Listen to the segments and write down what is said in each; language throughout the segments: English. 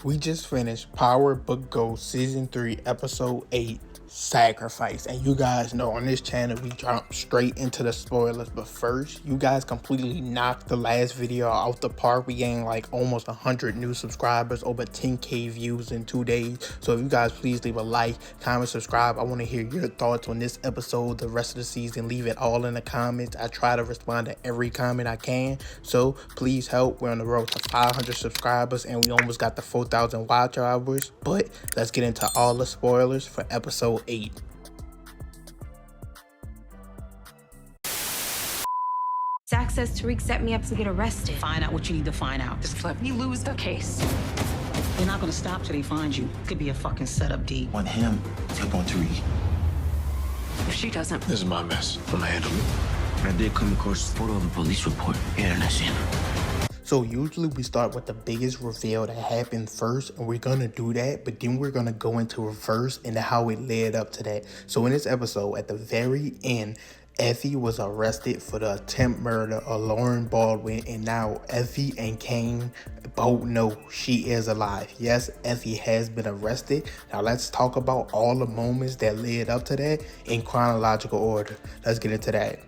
We just finished Power Book Go Season 3, Episode 8, Sacrifice. And you guys know on this channel, we jump straight into the spoilers. But first, you guys completely knocked the last video out the park. We gained like almost 100 new subscribers, over 10K views in 2 days. So if you guys please leave a like, comment, subscribe. I want to hear your thoughts on this episode, the rest of the season. Leave it all in the comments. I try to respond to every comment I can. So please help. We're on the road to 500 subscribers and we almost got the 4,000 watch hours. But let's get into all the spoilers for episode 8. Saxe says Tariq set me up to get arrested. Find out what you need to find out. Just let me lose the case. They're not gonna stop till they find you. Could be a fucking setup, D. Want him, flip on Tariq. If she doesn't... This is my mess. I'm gonna handle it. I did come across a photo of a police report. Yeah, that's him. So usually we start with the biggest reveal that happened first, and we're gonna do that, but then we're gonna go into reverse and how it led up to that. So in this episode, at the very end, Effie was arrested for the attempt murder of Lauren Baldwin, and now Effie and Kane both know she is alive. Yes, Effie has been arrested. Now let's talk about all the moments that led up to that in chronological order. Let's get into that.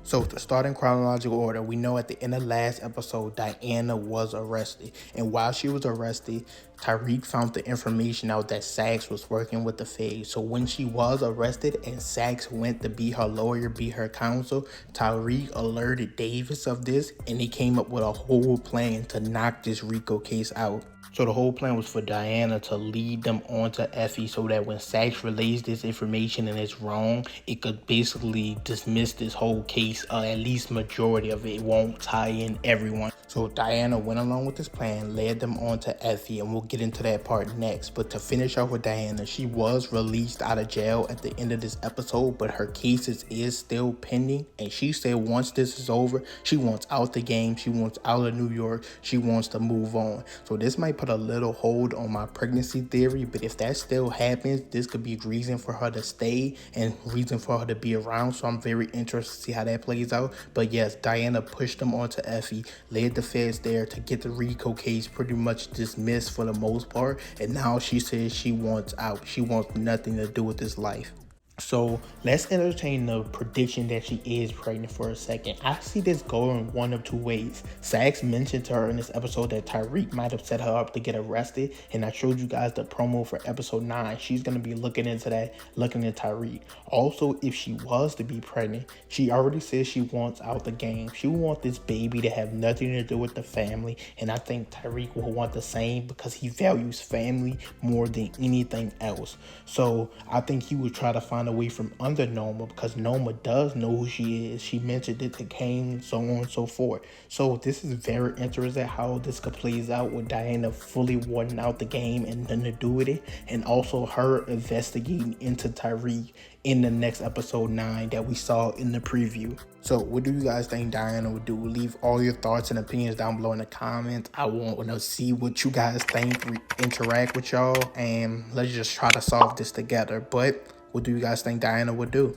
So to start in chronological order, we know at the end of last episode, Diana was arrested. And while she was arrested, Tariq found the information out that Saxe was working with the feds. So when she was arrested and Saxe went to be her lawyer, be her counsel, Tariq alerted Davis of this and they came up with a whole plan to knock this RICO case out. So the whole plan was for Diana to lead them on to Effie so that when Saxe relays this information and it's wrong, it could basically dismiss this whole case, at least majority of it. It won't tie in everyone. So Diana went along with this plan, led them on to Effie, and we'll get into that part next. But to finish off with Diana, she was released out of jail at the end of this episode, but her cases is still pending. And she said once this is over, she wants out the game, she wants out of New York, she wants to move on. So this might put a little hold on my pregnancy theory, but if that still happens, this could be a reason for her to stay and reason for her to be around. So I'm very interested to see how that plays out. But yes, Diana pushed them onto Effie, led the feds there to get the RICO case pretty much dismissed for the most part, and now she says she wants out. She wants nothing to do with this life. So let's entertain the prediction that she is pregnant for a second. I see this going one of two ways. Saxe mentioned to her in this episode that Tariq might have set her up to get arrested, and I showed you guys the promo for episode 9. She's going to be looking into that, looking at Tariq. Also, if she was to be pregnant, she already says she wants out the game. She wants this baby to have nothing to do with the family, and I think Tariq will want the same because he values family more than anything else. So I think he would try to find away from under Noma because Noma does know who she is. She mentioned it to Kane, so on and so forth. So this is very interesting how this could plays out with Diana fully wanting out the game and nothing to do with it, and also her investigating into Tariq in the next episode 9 that we saw in the preview. So what do you guys think Diana would do? Leave all your thoughts and opinions down below in the comments. I want to see what you guys think, interact with y'all, and let's just try to solve this together. But what do you guys think Diana would do?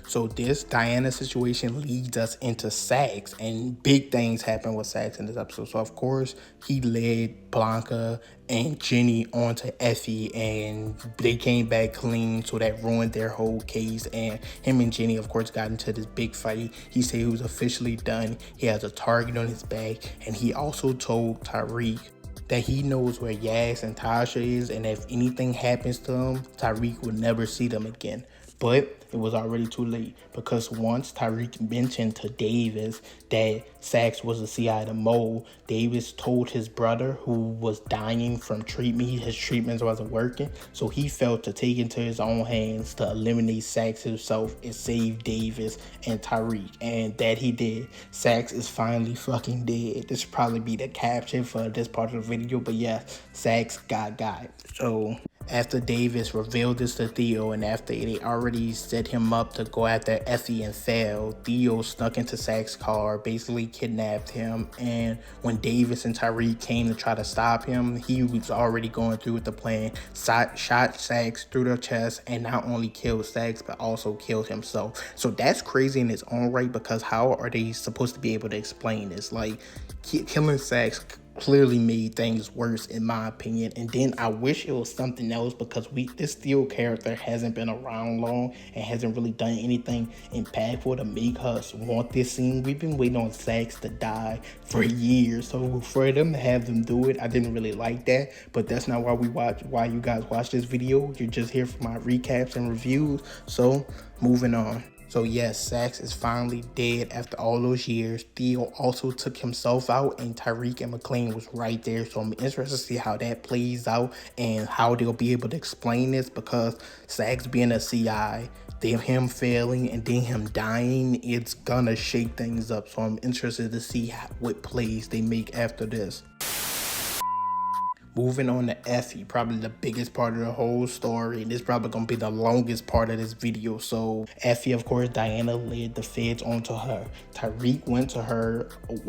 So this Diana situation leads us into Saxe, and big things happen with Saxe in this episode. So of course, he led Blanca and Jenny onto Effie, and they came back clean, so that ruined their whole case. And him and Jenny, of course, got into this big fight. He said he was officially done. He has a target on his back, and he also told Tariq that he knows where Yas and Tasha is, and if anything happens to them, Tariq will never see them again. But it was already too late, because once Tariq mentioned to Davis that Saxe was a CI mole, Davis told his brother, who was dying from treatment, his treatments wasn't working, so he felt to take into his own hands to eliminate Saxe himself and save Davis and Tariq, and that he did. Saxe is finally fucking dead. This should probably be the caption for this part of the video, but yeah, Saxe got. So after Davis revealed this to Theo, and after they already set him up to go after Effie and failed, Theo snuck into Saxe's car, basically kidnapped him, and when Davis and Tariq came to try to stop him, he was already going through with the plan, shot Saxe through the chest, and not only killed Saxe, but also killed himself. So that's crazy in its own right, because how are they supposed to be able to explain this? Like, killing Saxe clearly made things worse in my opinion. And then I wish it was something else, because this Steel character hasn't been around long and hasn't really done anything impactful to make us want this scene. We've been waiting on Saxe to die for years, so for them to have them do it, I didn't really like that. But that's not why you guys watch this video. You're just here for my recaps and reviews. So moving on. So yes, Saxe is finally dead after all those years. Theo also took himself out, and Tyreek and McClane was right there. So I'm interested to see how that plays out and how they'll be able to explain this, because Saxe being a CI, then him failing and then him dying, it's gonna shake things up. So I'm interested to see what plays they make after this. Moving on to Effie, probably the biggest part of the whole story, and this is probably going to be the longest part of this video. So Effie, of course, Diana led the feds onto her. Tyreek went to her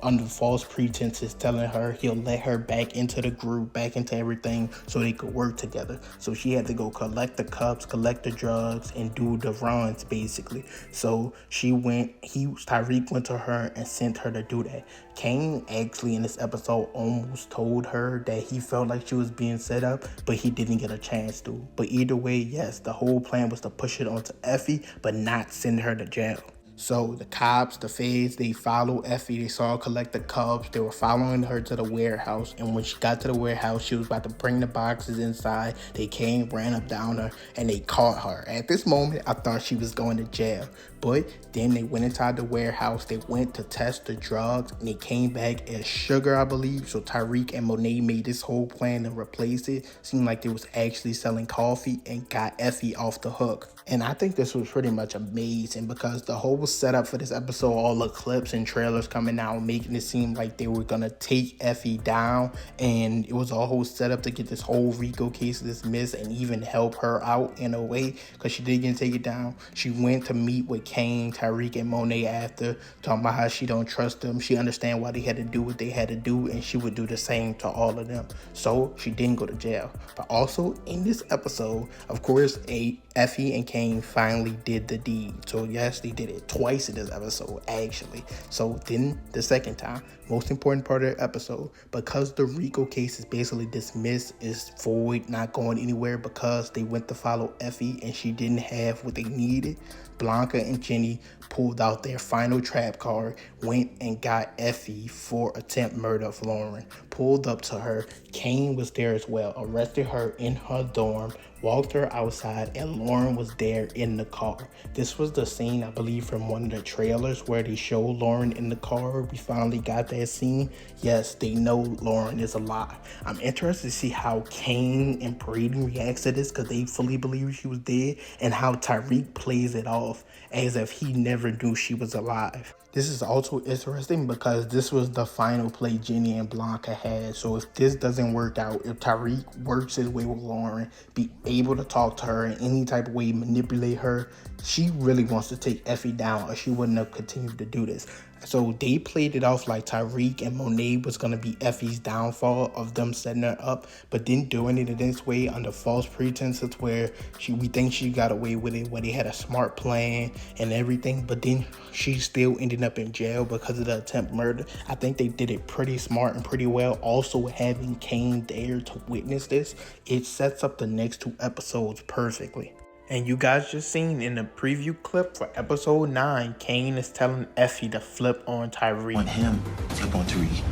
under false pretenses, telling her he'll let her back into the group, back into everything, so they could work together. So she had to go collect the cups, collect the drugs, and do the runs, basically. So Tyreek went to her and sent her to do that. Kane actually in this episode almost told her that he felt like she was being set up, but he didn't get a chance to. But either way, yes, the whole plan was to push it onto Effie, but not send her to jail. So the cops, the feds, they followed Effie. They saw her collect the cups. They were following her to the warehouse. And when she got to the warehouse, she was about to bring the boxes inside. They came, ran up down her, and they caught her. At this moment, I thought she was going to jail. But then they went inside the warehouse. They went to test the drugs, and they came back as sugar, I believe. So Tyreek and Monet made this whole plan to replace it. Seemed like they was actually selling coffee, and got Effie off the hook. And I think this was pretty much amazing, because the whole setup for this episode, all the clips and trailers coming out, making it seem like they were gonna take Effie down, and it was a whole setup to get this whole Rico case dismissed and even help her out in a way, because she did get take it down. She went to meet with Kane, Tyreek, and Monet after, talking about how she don't trust them. She understand why they had to do what they had to do, and she would do the same to all of them. So she didn't go to jail. But also in this episode, of course, Effie and Kane finally did the deed. So yes, they did it twice in this episode, actually. So then the second time, most important part of the episode, because the Rico case is basically dismissed, is void, not going anywhere, because they went to follow Effie and she didn't have what they needed. Blanca and Jenny pulled out their final trap card, went and got Effie for attempt murder of Lauren, pulled up to her. Kane was there as well, arrested her in her dorm, walked her outside, and Lauren was there in the car. This was the scene, I believe, from one of the trailers where they show Lauren in the car. We finally got that scene. Yes, they know Lauren is alive. I'm interested to see how Kane and Braden reacts to this, because they fully believe she was dead, and how Tyreek plays it off as if he never knew she was alive. This is also interesting because this was the final play Jenny and Blanca had. So if this doesn't work out, if Tyreek works his way with Lauren, be able to talk to her in any type of way, manipulate her, she really wants to take Effie down, or she wouldn't have continued to do this. So they played it off like Tyreek and Monet was going to be Effie's downfall of them setting her up, but then doing it in this way under false pretenses where we think she got away with it, where they had a smart plan and everything, but then she still ended up in jail because of the attempt murder. I think they did it pretty smart and pretty well. Also having Kane there to witness this, it sets up the next two episodes perfectly. And you guys just seen in the preview clip for episode 9, Kane is telling Effie to flip on Tyreek. On him, flip on Tariq.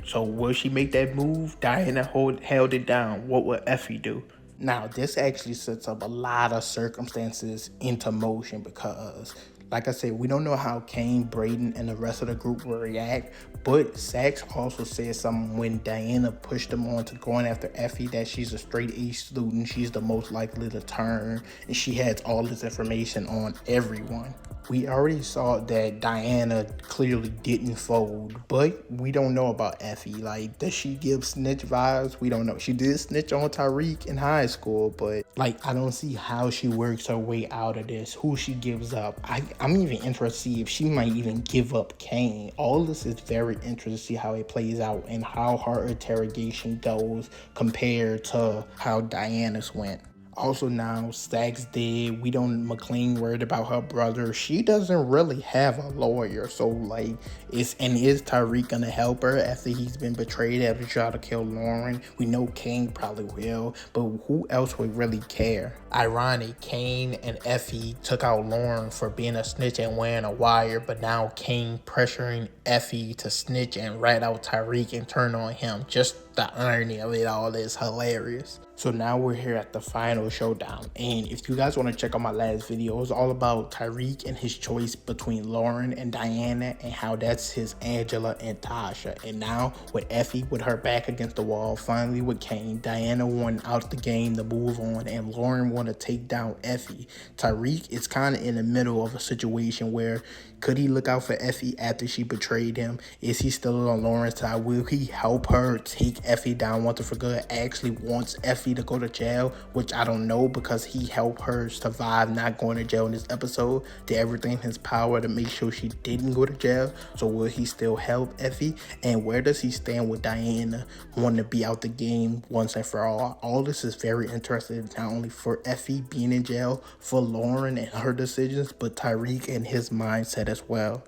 So will she make that move? Diana held it down. What will Effie do? Now, this actually sets up a lot of circumstances into motion, because like I said, we don't know how Kane, Braden, and the rest of the group will react, but Saxe also said something when Diana pushed them on to going after Effie, that she's a straight A student, she's the most likely to turn, and she has all this information on everyone. We already saw that Diana clearly didn't fold, but we don't know about Effie. Like, does she give snitch vibes? We don't know. She did snitch on Tyreek in high school, but like, I don't see how she works her way out of this, who she gives up. I'm even interested to see if she might even give up Kane. All this is very interesting to see how it plays out and how her interrogation goes compared to how Diana's went. Also now, Saxe dead. We don't, McLean worried about her brother. She doesn't really have a lawyer. So like, is Tariq gonna help her after he's been betrayed after trying to kill Lauren? We know Kane probably will, but who else would really care? Ironic, Kane and Effie took out Lauren for being a snitch and wearing a wire, but now Kane pressuring Effie to snitch and rat out Tariq and turn on him. Just the irony of it all is hilarious. So now we're here at the final showdown, and if you guys want to check out my last video, it was all about Tariq and his choice between Lauren and Diana and how that's his Angela and Tasha. And now with Effie with her back against the wall, finally with Kane, Diana won out the game to move on, and Lauren want to take down Effie. Tariq is kind of in the middle of a situation where could he look out for Effie after she betrayed him? Is he still on Lauren's side? Will he help her take Effie down once and for good? Actually wants Effie to go to jail, which I don't know, because he helped her survive not going to jail in this episode. Did everything in his power to make sure she didn't go to jail. So will he still help Effie? And where does he stand with Diana wanting to be out the game once and for all? All this is very interesting, not only for Effie being in jail, for Lauren and her decisions, but Tariq and his mindset as well.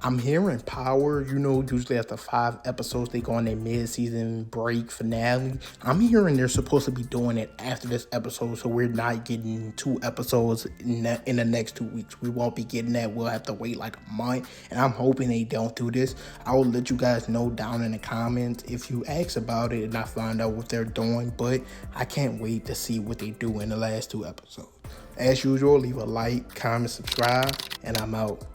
I'm hearing Power, you know, usually after 5 episodes, they go on their mid-season break finale. I'm hearing they're supposed to be doing it after this episode, so we're not getting 2 episodes in the next 2 weeks. We won't be getting that. We'll have to wait like a month, and I'm hoping they don't do this. I will let you guys know down in the comments if you ask about it and I find out what they're doing, but I can't wait to see what they do in the last 2 episodes. As usual, leave a like, comment, subscribe, and I'm out.